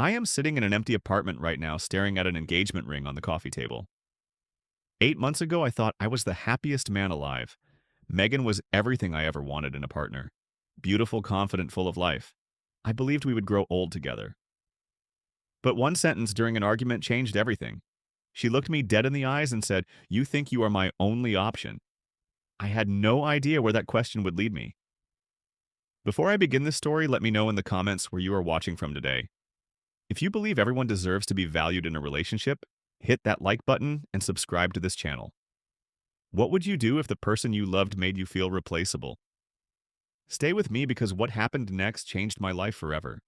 I am sitting in an empty apartment right now staring at an engagement ring on the coffee table. 8 months ago, I thought I was the happiest man alive. Megan was everything I ever wanted in a partner. Beautiful, confident, full of life. I believed we would grow old together. But one sentence during an argument changed everything. She looked me dead in the eyes and said, "You think you are my only option?" I had no idea where that question would lead me. Before I begin this story, let me know in the comments where you are watching from today. If you believe everyone deserves to be valued in a relationship, hit that like button and subscribe to this channel. What would you do if the person you loved made you feel replaceable? Stay with me because what happened next changed my life forever.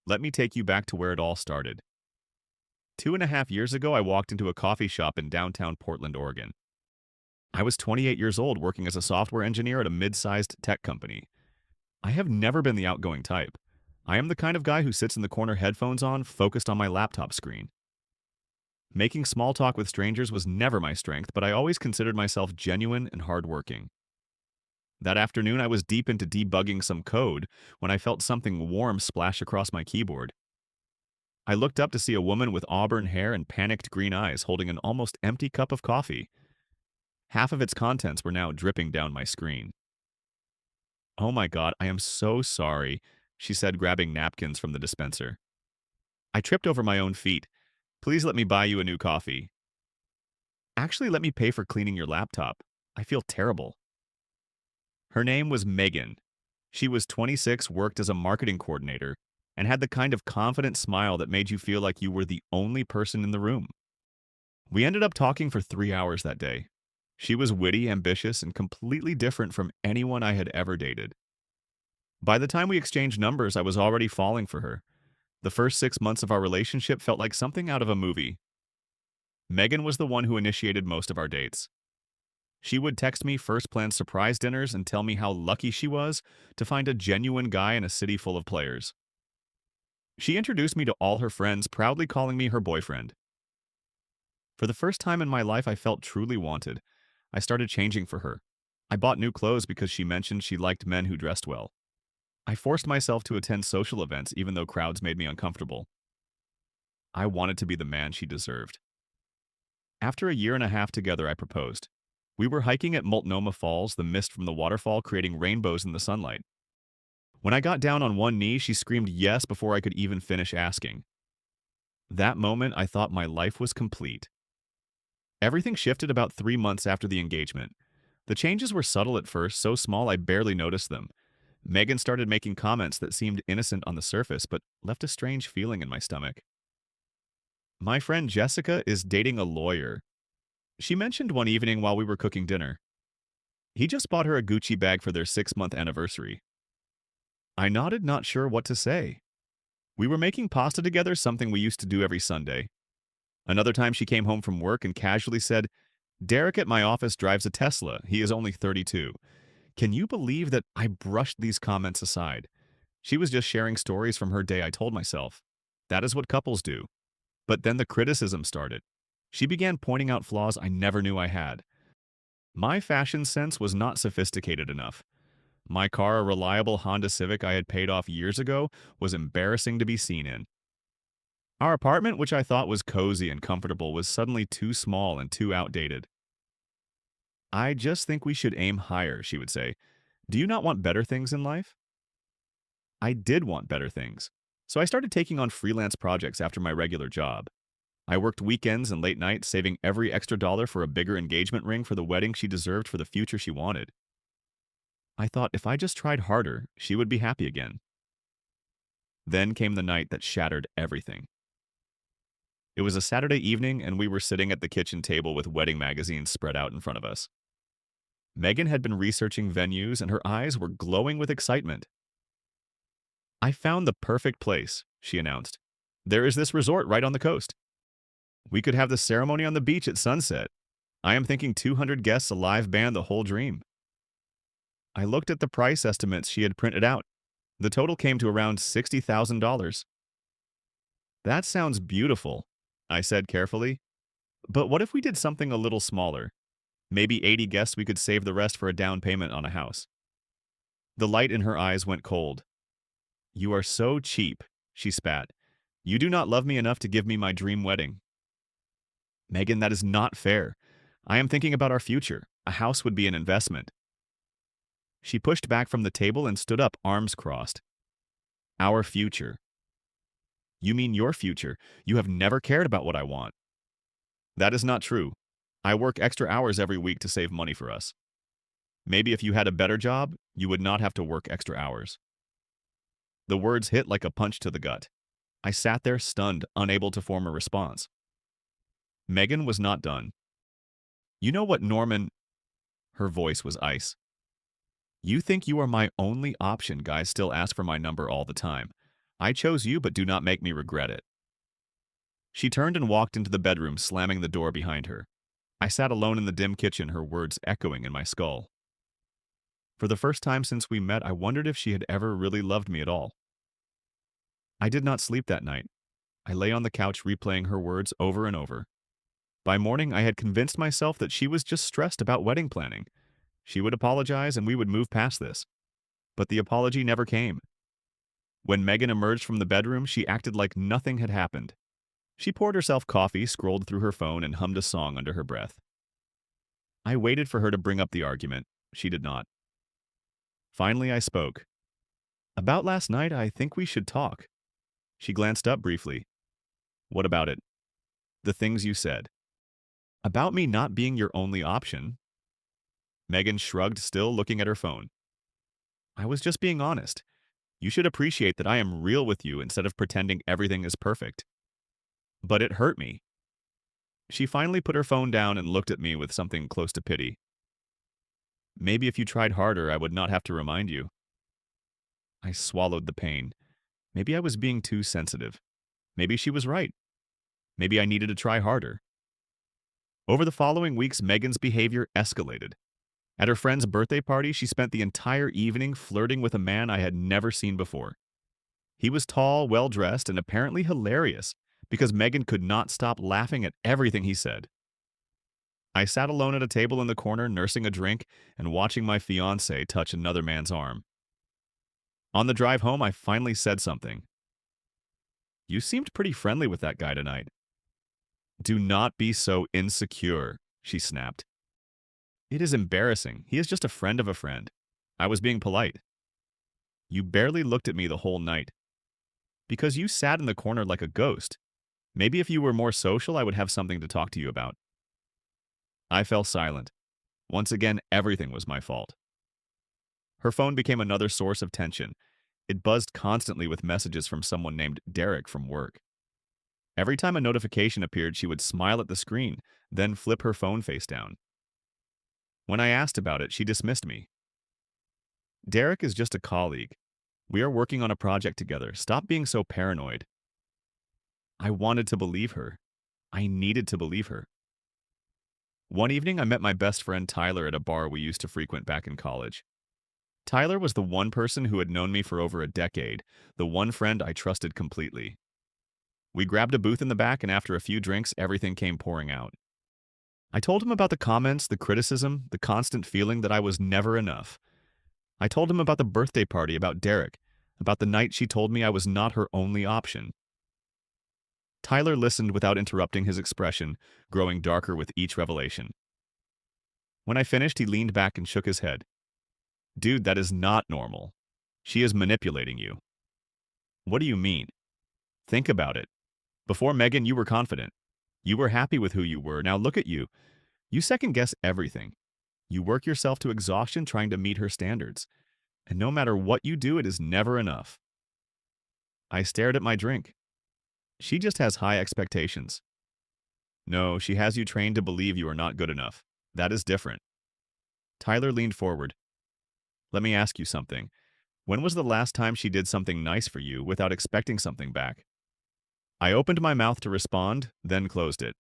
Let me take you back to where it all started. 2.5 years ago, I walked into a coffee shop in downtown Portland, Oregon. I was 28 years old working as a software engineer at a mid-sized tech company. I have never been the outgoing type. I am the kind of guy who sits in the corner headphones on, focused on my laptop screen. Making small talk with strangers was never my strength, but I always considered myself genuine and hardworking. That afternoon, I was deep into debugging some code when I felt something warm splash across my keyboard. I looked up to see a woman with auburn hair and panicked green eyes holding an almost empty cup of coffee. Half of its contents were now dripping down my screen. "Oh my God, I am so sorry," she said, grabbing napkins from the dispenser. I tripped over my own feet. "Please let me buy you a new coffee." "Actually, let me pay for cleaning your laptop. I feel terrible." Her name was Megan. She was 26, worked as a marketing coordinator, and had the kind of confident smile that made you feel like you were the only person in the room. We ended up talking for 3 hours that day. She was witty, ambitious, and completely different from anyone I had ever dated. By the time we exchanged numbers, I was already falling for her. The first 6 months of our relationship felt like something out of a movie. Megan was the one who initiated most of our dates. She would text me first planned surprise dinners and tell me how lucky she was to find a genuine guy in a city full of players. She introduced me to all her friends, proudly calling me her boyfriend. For the first time in my life, I felt truly wanted. I started changing for her. I bought new clothes because she mentioned she liked men who dressed well. I forced myself to attend social events even though crowds made me uncomfortable. I wanted to be the man she deserved. After a year and a half together, I proposed. We were hiking at Multnomah Falls, the mist from the waterfall creating rainbows in the sunlight. When I got down on one knee, she screamed yes before I could even finish asking. That moment, I thought my life was complete. Everything shifted about 3 months after the engagement. The changes were subtle at first, so small I barely noticed them. Megan started making comments that seemed innocent on the surface, but left a strange feeling in my stomach. "My friend Jessica is dating a lawyer," she mentioned one evening while we were cooking dinner. "He just bought her a Gucci bag for their 6-month anniversary." I nodded, not sure what to say. We were making pasta together, something we used to do every Sunday. Another time she came home from work and casually said, "Derek at my office drives a Tesla. He is only 32. Can you believe that I brushed these comments aside? She was just sharing stories from her day, I told myself. That is what couples do. But then the criticism started. She began pointing out flaws I never knew I had. My fashion sense was not sophisticated enough. My car, a reliable Honda Civic I had paid off years ago, was embarrassing to be seen in. Our apartment, which I thought was cozy and comfortable, was suddenly too small and too outdated. "I just think we should aim higher," she would say. "Do you not want better things in life?" I did want better things. So I started taking on freelance projects after my regular job. I worked weekends and late nights, saving every extra dollar for a bigger engagement ring for the wedding she deserved for the future she wanted. I thought if I just tried harder, she would be happy again. Then came the night that shattered everything. It was a Saturday evening, and we were sitting at the kitchen table with wedding magazines spread out in front of us. Megan had been researching venues, and her eyes were glowing with excitement. "I found the perfect place," she announced. "There is this resort right on the coast. We could have the ceremony on the beach at sunset. I am thinking 200 guests, a live band, the whole dream." I looked at the price estimates she had printed out. The total came to around $60,000. "That sounds beautiful," I said carefully. "But what if we did something a little smaller? Maybe 80 guests, we could save the rest for a down payment on a house." The light in her eyes went cold. "You are so cheap," she spat. You do not love me enough to give me my dream wedding. Megan, that is not fair. I am thinking about our future. A house would be an investment. She pushed back from the table and stood up, arms crossed. Our future. You mean your future. You have never cared about what I want. That is not true. I work extra hours every week to save money for us. Maybe if you had a better job, you would not have to work extra hours. The words hit like a punch to the gut. I sat there stunned, unable to form a response. Megan was not done. You know what, Norman? Her voice was ice. You think you are my only option. Guys still ask for my number all the time. I chose you, but do not make me regret it. She turned and walked into the bedroom, slamming the door behind her. I sat alone in the dim kitchen, her words echoing in my skull. For the first time since we met, I wondered if she had ever really loved me at all. I did not sleep that night. I lay on the couch replaying her words over and over. By morning, I had convinced myself that she was just stressed about wedding planning. She would apologize and we would move past this. But the apology never came. When Megan emerged from the bedroom, she acted like nothing had happened. She poured herself coffee, scrolled through her phone, and hummed a song under her breath. I waited for her to bring up the argument. She did not. Finally, I spoke. About last night, I think we should talk. She glanced up briefly. What about it? The things you said. About me not being your only option. Megan shrugged, still looking at her phone. I was just being honest. You should appreciate that I am real with you instead of pretending everything is perfect. But it hurt me. She finally put her phone down and looked at me with something close to pity. Maybe if you tried harder, I would not have to remind you. I swallowed the pain. Maybe I was being too sensitive. Maybe she was right. Maybe I needed to try harder. Over the following weeks, Megan's behavior escalated. At her friend's birthday party, she spent the entire evening flirting with a man I had never seen before. He was tall, well-dressed, and apparently hilarious, because Megan could not stop laughing at everything he said. I sat alone at a table in the corner, nursing a drink and watching my fiancée touch another man's arm. On the drive home, I finally said something. You seemed pretty friendly with that guy tonight. Do not be so insecure, she snapped. It is embarrassing. He is just a friend of a friend. I was being polite. You barely looked at me the whole night. Because you sat in the corner like a ghost. Maybe if you were more social, I would have something to talk to you about. I fell silent. Once again, everything was my fault. Her phone became another source of tension. It buzzed constantly with messages from someone named Derek from work. Every time a notification appeared, she would smile at the screen, then flip her phone face down. When I asked about it, she dismissed me. Derek is just a colleague. We are working on a project together. Stop being so paranoid. I wanted to believe her. I needed to believe her. One evening, I met my best friend Tyler at a bar we used to frequent back in college. Tyler was the one person who had known me for over a decade, the one friend I trusted completely. We grabbed a booth in the back, and after a few drinks, everything came pouring out. I told him about the comments, the criticism, the constant feeling that I was never enough. I told him about the birthday party, about Derek, about the night she told me I was not her only option. Tyler listened without interrupting, his expression growing darker with each revelation. When I finished, he leaned back and shook his head. Dude, that is not normal. She is manipulating you. What do you mean? Think about it. Before Megan, you were confident. You were happy with who you were. Now look at you. You second-guess everything. You work yourself to exhaustion trying to meet her standards. And no matter what you do, it is never enough. I stared at my drink. She just has high expectations. No, she has you trained to believe you are not good enough. That is different. Tyler leaned forward. Let me ask you something. When was the last time she did something nice for you without expecting something back? I opened my mouth to respond, then closed it.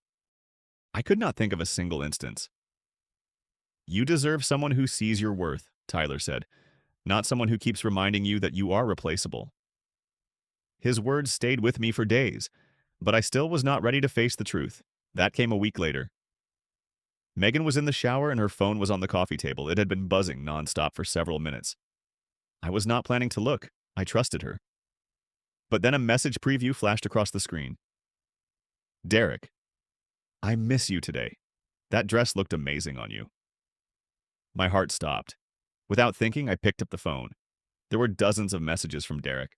I could not think of a single instance. You deserve someone who sees your worth, Tyler said, not someone who keeps reminding you that you are replaceable. His words stayed with me for days, but I still was not ready to face the truth. That came a week later. Megan was in the shower and her phone was on the coffee table. It had been buzzing nonstop for several minutes. I was not planning to look. I trusted her. But then a message preview flashed across the screen. Derek, I miss you today. That dress looked amazing on you. My heart stopped. Without thinking, I picked up the phone. There were dozens of messages from Derek.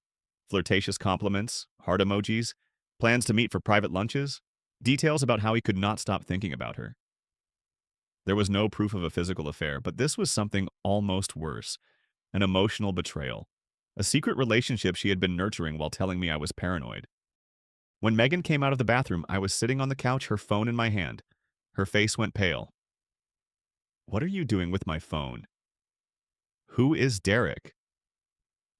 Flirtatious compliments, heart emojis, plans to meet for private lunches, details about how he could not stop thinking about her. There was no proof of a physical affair, but this was something almost worse. An emotional betrayal. A secret relationship she had been nurturing while telling me I was paranoid. When Megan came out of the bathroom, I was sitting on the couch, her phone in my hand. Her face went pale. What are you doing with my phone? Who is Derek?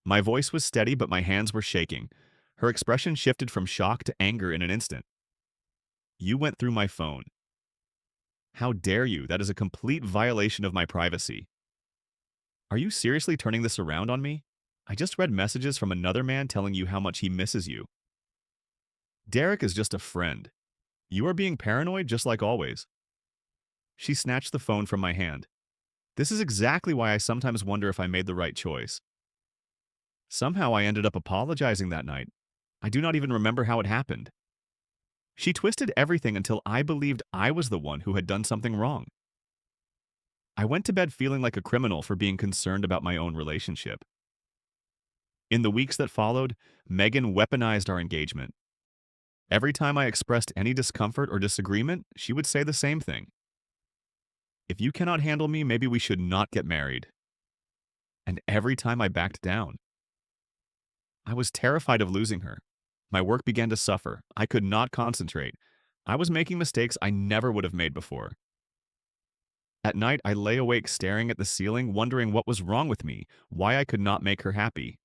My voice was steady, but my hands were shaking. Her expression shifted from shock to anger in an instant. You went through my phone. How dare you? That is a complete violation of my privacy. Are you seriously turning this around on me? I just read messages from another man telling you how much he misses you. Derek is just a friend. You are being paranoid just like always. She snatched the phone from my hand. This is exactly why I sometimes wonder if I made the right choice. Somehow I ended up apologizing that night. I do not even remember how it happened. She twisted everything until I believed I was the one who had done something wrong. I went to bed feeling like a criminal for being concerned about my own relationship. In the weeks that followed, Megan weaponized our engagement. Every time I expressed any discomfort or disagreement, she would say the same thing. If you cannot handle me, maybe we should not get married. And every time I backed down. I was terrified of losing her. My work began to suffer. I could not concentrate. I was making mistakes I never would have made before. At night, I lay awake staring at the ceiling, wondering what was wrong with me, why I could not make her happy.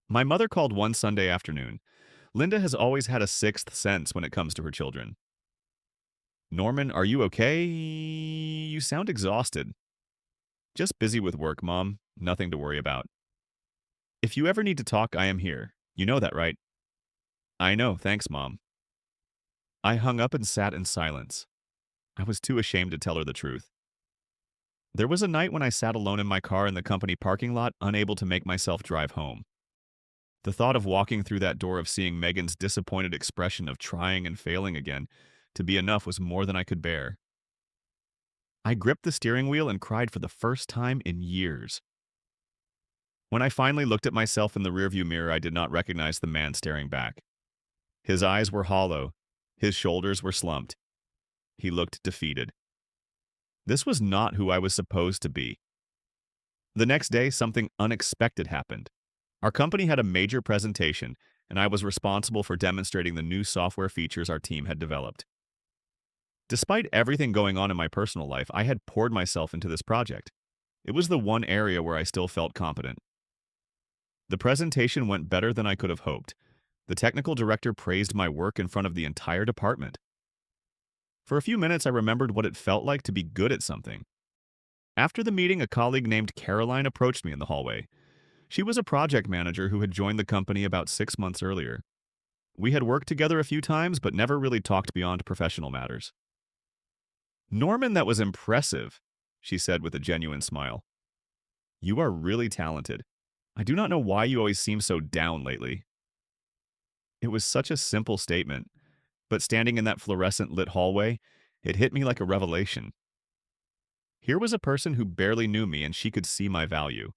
My mother called one Sunday afternoon. Linda has always had a sixth sense when it comes to her children. Norman, are you okay? You sound exhausted. Just busy with work, Mom. Nothing to worry about. If you ever need to talk, I am here. You know that, right? I know, thanks, Mom. I hung up and sat in silence. I was too ashamed to tell her the truth. There was a night when I sat alone in my car in the company parking lot, unable to make myself drive home. The thought of walking through that door, of seeing Megan's disappointed expression of trying and failing again to be enough, was more than I could bear. I gripped the steering wheel and cried for the first time in years. When I finally looked at myself in the rearview mirror, I did not recognize the man staring back. His eyes were hollow. His shoulders were slumped. He looked defeated. This was not who I was supposed to be. The next day, something unexpected happened. Our company had a major presentation, and I was responsible for demonstrating the new software features our team had developed. Despite everything going on in my personal life, I had poured myself into this project. It was the one area where I still felt competent. The presentation went better than I could have hoped. The technical director praised my work in front of the entire department. For a few minutes, I remembered what it felt like to be good at something. After the meeting, a colleague named Caroline approached me in the hallway. She was a project manager who had joined the company about 6 months earlier. We had worked together a few times, but never really talked beyond professional matters. Norman, that was impressive, she said with a genuine smile. You are really talented. I do not know why you always seem so down lately. It was such a simple statement, but standing in that fluorescent lit hallway, it hit me like a revelation. Here was a person who barely knew me, and she could see my value.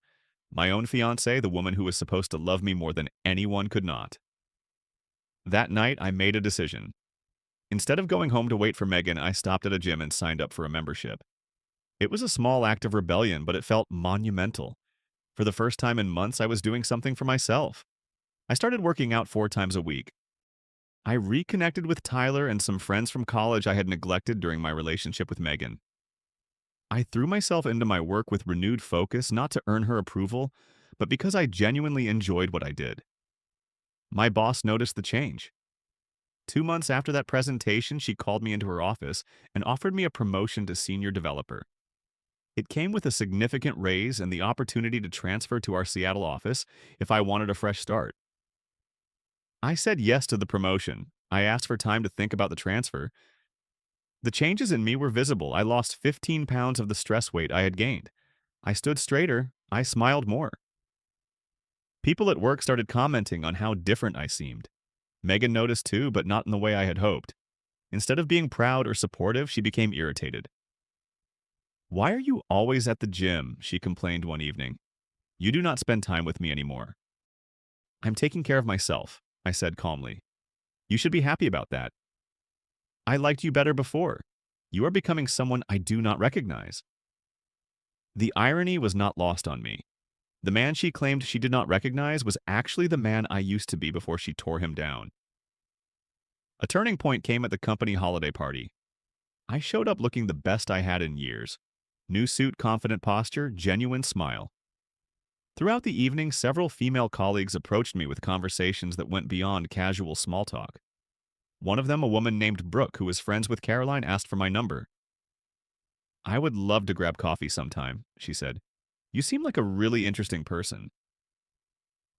My own fiancée, the woman who was supposed to love me more than anyone could not. That night, I made a decision. Instead of going home to wait for Megan, I stopped at a gym and signed up for a membership. It was a small act of rebellion, but it felt monumental. For the first time in months, I was doing something for myself. I started working out 4 times a week. I reconnected with Tyler and some friends from college I had neglected during my relationship with Megan. I threw myself into my work with renewed focus, not to earn her approval, but because I genuinely enjoyed what I did. My boss noticed the change. 2 months after that presentation, she called me into her office and offered me a promotion to senior developer. It came with a significant raise and the opportunity to transfer to our Seattle office if I wanted a fresh start. I said yes to the promotion. I asked for time to think about the transfer. The changes in me were visible. I lost 15 pounds of the stress weight I had gained. I stood straighter. I smiled more. People at work started commenting on how different I seemed. Megan noticed too, but not in the way I had hoped. Instead of being proud or supportive, she became irritated. "Why are you always at the gym?" she complained one evening. "You do not spend time with me anymore." "I'm taking care of myself," I said calmly. "You should be happy about that. I liked you better before. You are becoming someone I do not recognize." The irony was not lost on me. The man she claimed she did not recognize was actually the man I used to be before she tore him down. A turning point came at the company holiday party. I showed up looking the best I had in years. New suit, confident posture, genuine smile. Throughout the evening, several female colleagues approached me with conversations that went beyond casual small talk. One of them, a woman named Brooke, who was friends with Caroline, asked for my number. "I would love to grab coffee sometime," she said. "You seem like a really interesting person."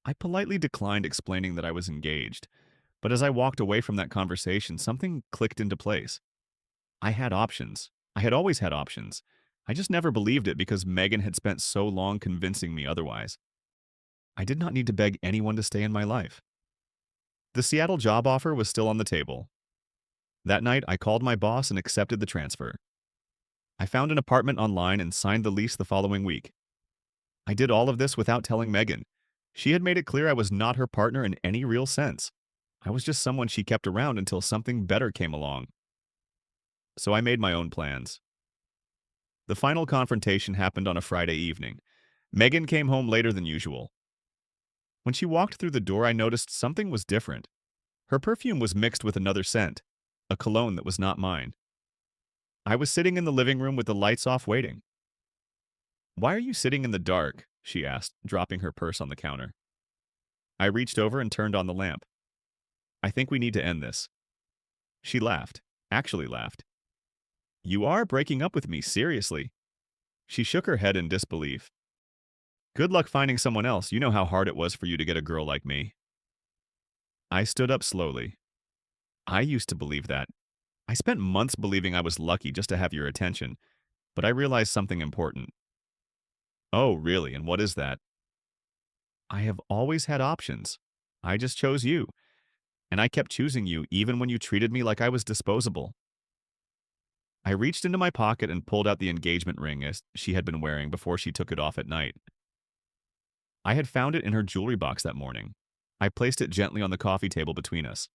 I politely declined explaining that I was engaged, but as I walked away from that conversation, something clicked into place. I had options. I had always had options. I just never believed it because Megan had spent so long convincing me otherwise. I did not need to beg anyone to stay in my life. The Seattle job offer was still on the table. That night, I called my boss and accepted the transfer. I found an apartment online and signed the lease the following week. I did all of this without telling Megan. She had made it clear I was not her partner in any real sense. I was just someone she kept around until something better came along. So I made my own plans. The final confrontation happened on a Friday evening. Megan came home later than usual. When she walked through the door, I noticed something was different. Her perfume was mixed with another scent, a cologne that was not mine. I was sitting in the living room with the lights off waiting. "Why are you sitting in the dark?" she asked, dropping her purse on the counter. I reached over and turned on the lamp. "I think we need to end this." She laughed, actually laughed. "You are breaking up with me, seriously." She shook her head in disbelief. "Good luck finding someone else. You know how hard it was for you to get a girl like me." I stood up slowly. "I used to believe that. I spent months believing I was lucky just to have your attention, but I realized something important." "Oh, really? And what is that?" "I have always had options. I just chose you. And I kept choosing you even when you treated me like I was disposable." I reached into my pocket and pulled out the engagement ring as she had been wearing before she took it off at night. I had found it in her jewelry box that morning. I placed it gently on the coffee table between us.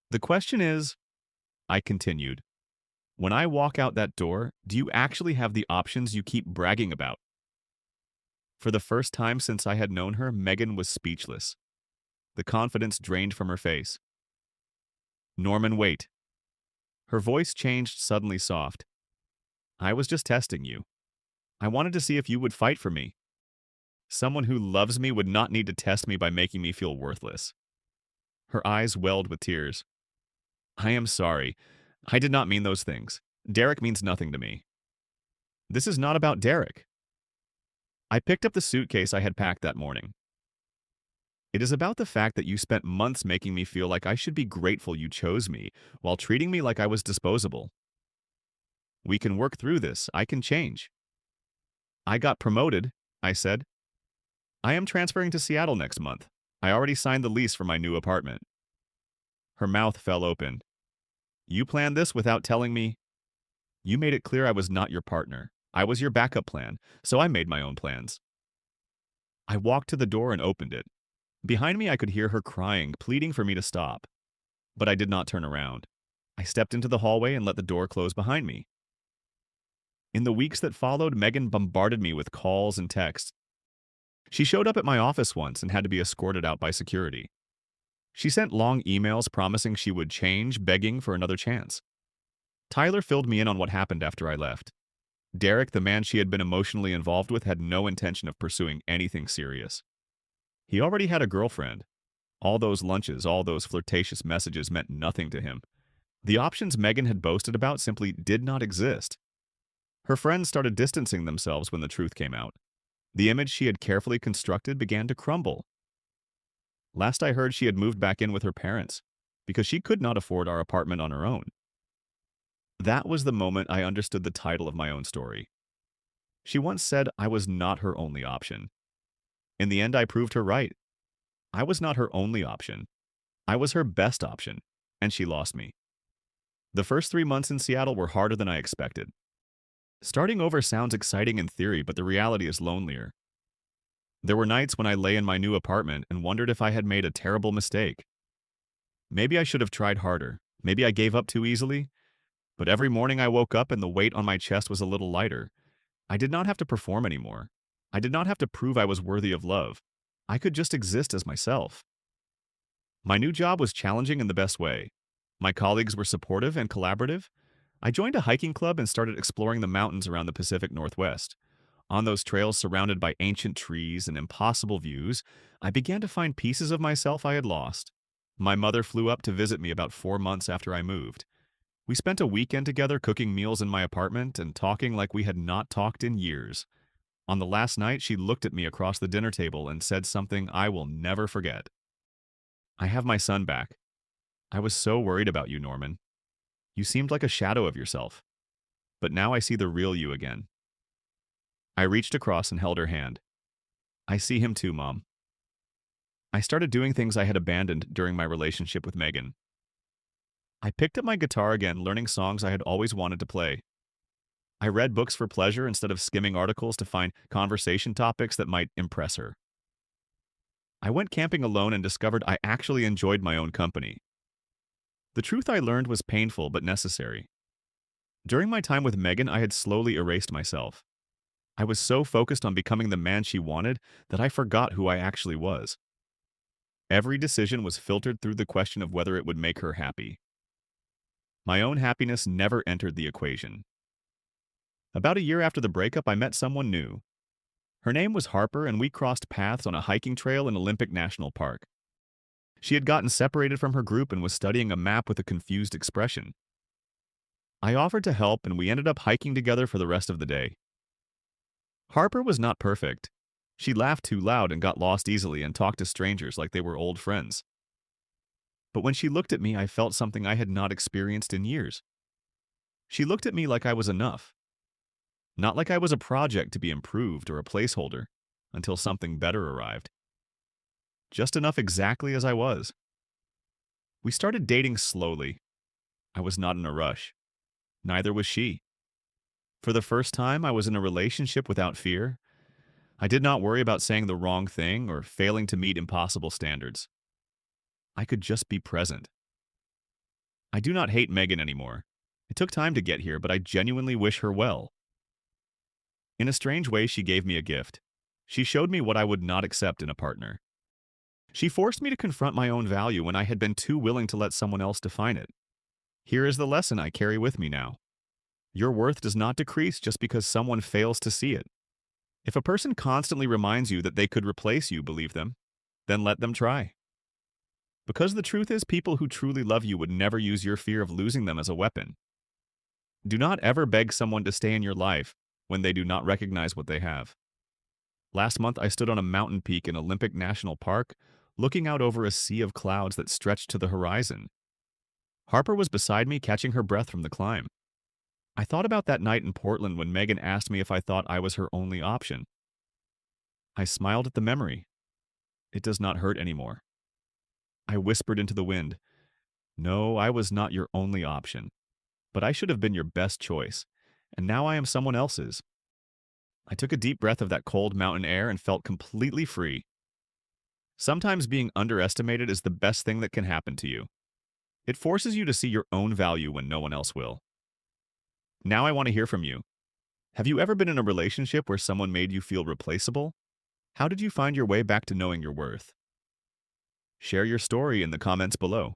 "The question is," I continued, "when I walk out that door, do you actually have the options you keep bragging about?" For the first time since I had known her, Megan was speechless. The confidence drained from her face. "Norman, wait." Her voice changed suddenly soft. "I was just testing you. I wanted to see if you would fight for me. Someone who loves me would not need to test me by making me feel worthless." Her eyes welled with tears. "I am sorry. I did not mean those things. Derek means nothing to me." "This is not about Derek." I picked up the suitcase I had packed that morning. "It is about the fact that you spent months making me feel like I should be grateful you chose me, while treating me like I was disposable. We can work through this. I can change." "I got promoted," I said. "I am transferring to Seattle next month. I already signed the lease for my new apartment." Her mouth fell open. "You planned this without telling me?" "You made it clear I was not your partner. I was your backup plan, so I made my own plans." I walked to the door and opened it. Behind me, I could hear her crying, pleading for me to stop. But I did not turn around. I stepped into the hallway and let the door close behind me. In the weeks that followed, Megan bombarded me with calls and texts. She showed up at my office once and had to be escorted out by security. She sent long emails promising she would change, begging for another chance. Tyler filled me in on what happened after I left. Derek, the man she had been emotionally involved with, had no intention of pursuing anything serious. He already had a girlfriend. All those lunches, all those flirtatious messages meant nothing to him. The options Megan had boasted about simply did not exist. Her friends started distancing themselves when the truth came out. The image she had carefully constructed began to crumble. Last I heard, she had moved back in with her parents because she could not afford our apartment on her own. That was the moment I understood the title of my own story. She once said I was not her only option. In the end, I proved her right. I was not her only option. I was her best option, and she lost me. The first 3 months in Seattle were harder than I expected. Starting over sounds exciting in theory, but the reality is lonelier. There were nights when I lay in my new apartment and wondered if I had made a terrible mistake. Maybe I should have tried harder. Maybe I gave up too easily. But every morning I woke up and the weight on my chest was a little lighter. I did not have to perform anymore. I did not have to prove I was worthy of love. I could just exist as myself. My new job was challenging in the best way. My colleagues were supportive and collaborative. I joined a hiking club and started exploring the mountains around the Pacific Northwest. On those trails surrounded by ancient trees and impossible views, I began to find pieces of myself I had lost. My mother flew up to visit me about 4 months after I moved. We spent a weekend together cooking meals in my apartment and talking like we had not talked in years. On the last night, she looked at me across the dinner table and said something I will never forget. "I have my son back. I was so worried about you, Norman. You seemed like a shadow of yourself. But now I see the real you again." I reached across and held her hand. "I see him too, Mom." I started doing things I had abandoned during my relationship with Megan. I picked up my guitar again, learning songs I had always wanted to play. I read books for pleasure instead of skimming articles to find conversation topics that might impress her. I went camping alone and discovered I actually enjoyed my own company. The truth I learned was painful but necessary. During my time with Megan, I had slowly erased myself. I was so focused on becoming the man she wanted that I forgot who I actually was. Every decision was filtered through the question of whether it would make her happy. My own happiness never entered the equation. About a year after the breakup, I met someone new. Her name was Harper, and we crossed paths on a hiking trail in Olympic National Park. She had gotten separated from her group and was studying a map with a confused expression. I offered to help, and we ended up hiking together for the rest of the day. Harper was not perfect. She laughed too loud and got lost easily and talked to strangers like they were old friends. But when she looked at me, I felt something I had not experienced in years. She looked at me like I was enough. Not like I was a project to be improved or a placeholder until something better arrived. Just enough exactly as I was. We started dating slowly. I was not in a rush. Neither was she. For the first time, I was in a relationship without fear. I did not worry about saying the wrong thing or failing to meet impossible standards. I could just be present. I do not hate Megan anymore. It took time to get here, but I genuinely wish her well. In a strange way, she gave me a gift. She showed me what I would not accept in a partner. She forced me to confront my own value when I had been too willing to let someone else define it. Here is the lesson I carry with me now. Your worth does not decrease just because someone fails to see it. If a person constantly reminds you that they could replace you, believe them, then let them try. Because the truth is, people who truly love you would never use your fear of losing them as a weapon. Do not ever beg someone to stay in your life when they do not recognize what they have. Last month, I stood on a mountain peak in Olympic National Park, looking out over a sea of clouds that stretched to the horizon. Harper was beside me, catching her breath from the climb. I thought about that night in Portland when Megan asked me if I thought I was her only option. I smiled at the memory. It does not hurt anymore. I whispered into the wind, "No, I was not your only option, but I should have been your best choice, and now I am someone else's." I took a deep breath of that cold mountain air and felt completely free. Sometimes being underestimated is the best thing that can happen to you. It forces you to see your own value when no one else will. Now I want to hear from you. Have you ever been in a relationship where someone made you feel replaceable? How did you find your way back to knowing your worth? Share your story in the comments below.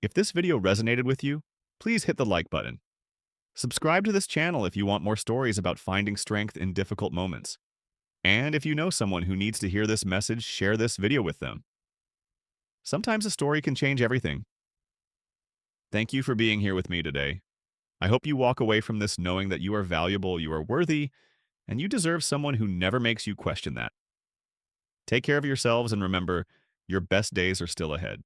If this video resonated with you, please hit the like button. Subscribe to this channel if you want more stories about finding strength in difficult moments. And if you know someone who needs to hear this message, share this video with them. Sometimes a story can change everything. Thank you for being here with me today. I hope you walk away from this knowing that you are valuable, you are worthy, and you deserve someone who never makes you question that. Take care of yourselves and remember, your best days are still ahead.